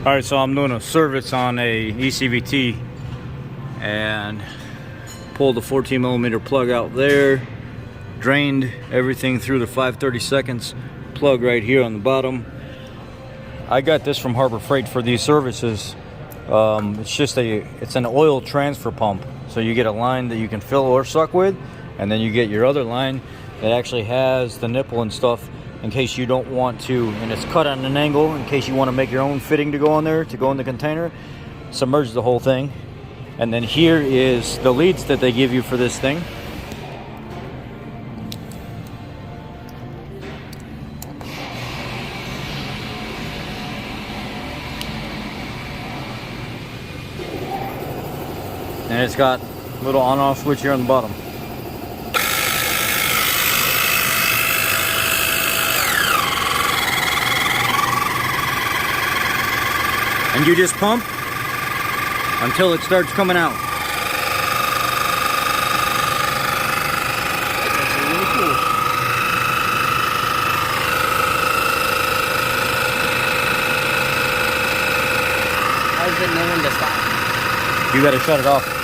All right, so I'm doing a service on a ECVT and pulled the 14 millimeter plug out there, drained everything through the 5/32 plug right here on the bottom. I got this from Harbor Freight for these services. It's an oil transfer pump. So you get a line that you can fill or suck with, and then you get your other line that actually has the nipple and stuff in case you don't want to, and it's cut on an angle in case you want to make your own fitting to go on there, to go in the container, submerge the whole thing. And then here is the leads that they give you for this thing. And it's got a little on-off switch here on the bottom. And you just pump until it starts coming out. That's actually really cool. How does it know when to stop? You gotta shut it off.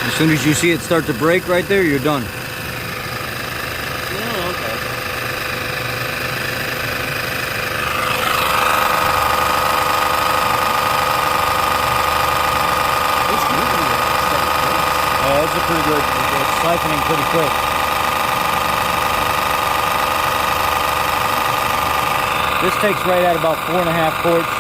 As soon as you see it start to break right there, you're done. Oh, okay. It's moving at a steady pace. Yeah, it's a pretty good. It's siphoning pretty quick. This takes right at about 4.5 quarts.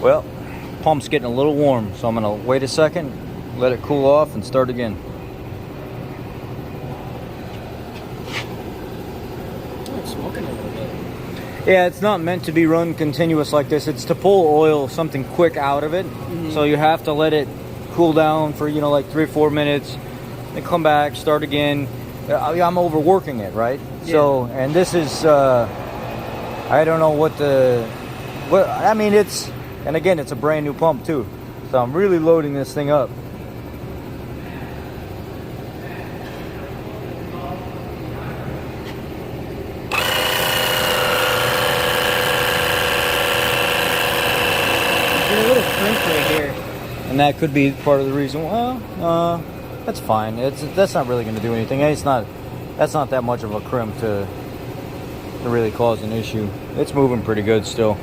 Well, pump's getting a little warm, so I'm gonna wait a second, let it cool off, and start again. Oh, it's smoking a little bit. Yeah, it's not meant to be run continuous like this. It's to pull oil, something quick out of it. So you have to let it cool down for, like 3 or 4 minutes, then come back, start again. I'm overworking it, right? Yeah. So, and this is, I don't know and again, it's a brand new pump too. So I'm really loading this thing up. There's a little crimp right here. And that could be part of the reason. Well, that's fine. That's not really going to do anything. That's not that much of a crimp to really cause an issue. It's moving pretty good still.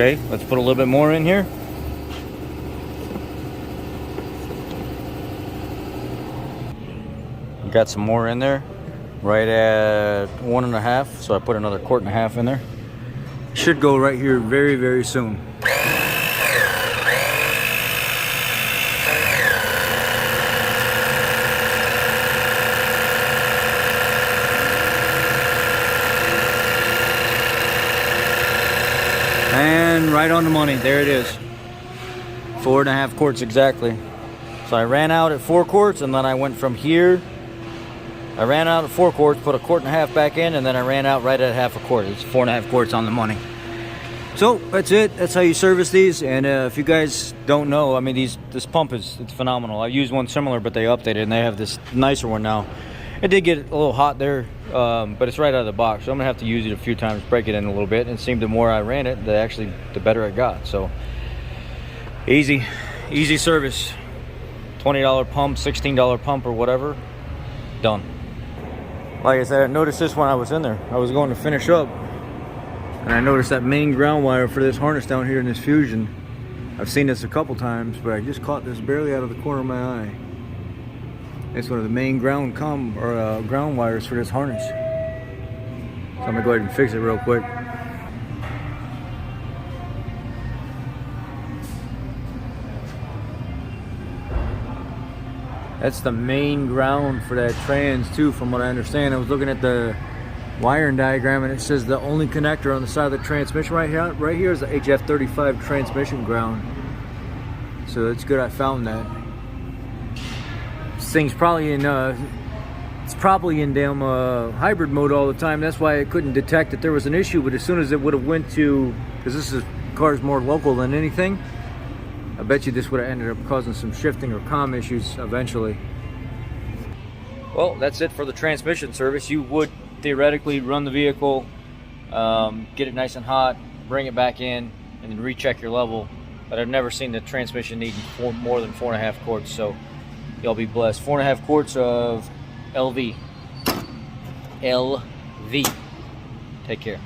Okay, let's put a little bit more in here. Got some more in there, right at 1.5. So I put another 1.5 quarts in there. Should go right here very, very soon. And right on the money, there it is. 4.5 quarts exactly. So I ran out at 4 quarts, and then I went from here. I ran out at 4 quarts, put a 1.5 quarts back in, and then I ran out right at 1/2 quart. It's 4.5 quarts on the money. So that's it. That's how you service these. And if you guys don't know, I mean, this pump it's phenomenal. I used one similar, but they updated it, and they have this nicer one now. It did get a little hot there, but it's right out of the box. So I'm gonna have to use it a few times, break it in a little bit. And it seemed the more I ran it, the better it got. So easy service. $20 pump, $16 pump, or whatever. Done. Like I said, I noticed this when I was in there. I was going to finish up, and I noticed that main ground wire for this harness down here in this Fusion I've seen this a couple times, but I just caught this barely out of the corner of my eye. It's one of the main ground wires for this harness. So I'm gonna go ahead and fix it real quick. That's the main ground for that trans too, from what I understand. I was looking at the wiring diagram and it says the only connector on the side of the transmission right here is the HF35 transmission ground. So it's good I found that. This thing's probably in damn hybrid mode all the time. That's why it couldn't detect that there was an issue. But as soon as it would have went to, because this car's more local than anything, I bet you this would have ended up causing some shifting or comm issues eventually. Well, that's it for the transmission service. You would theoretically run the vehicle, get it nice and hot, bring it back in, and then recheck your level. But I've never seen the transmission need more than 4.5 quarts, so y'all be blessed. 4.5 quarts of LV. LV. Take care.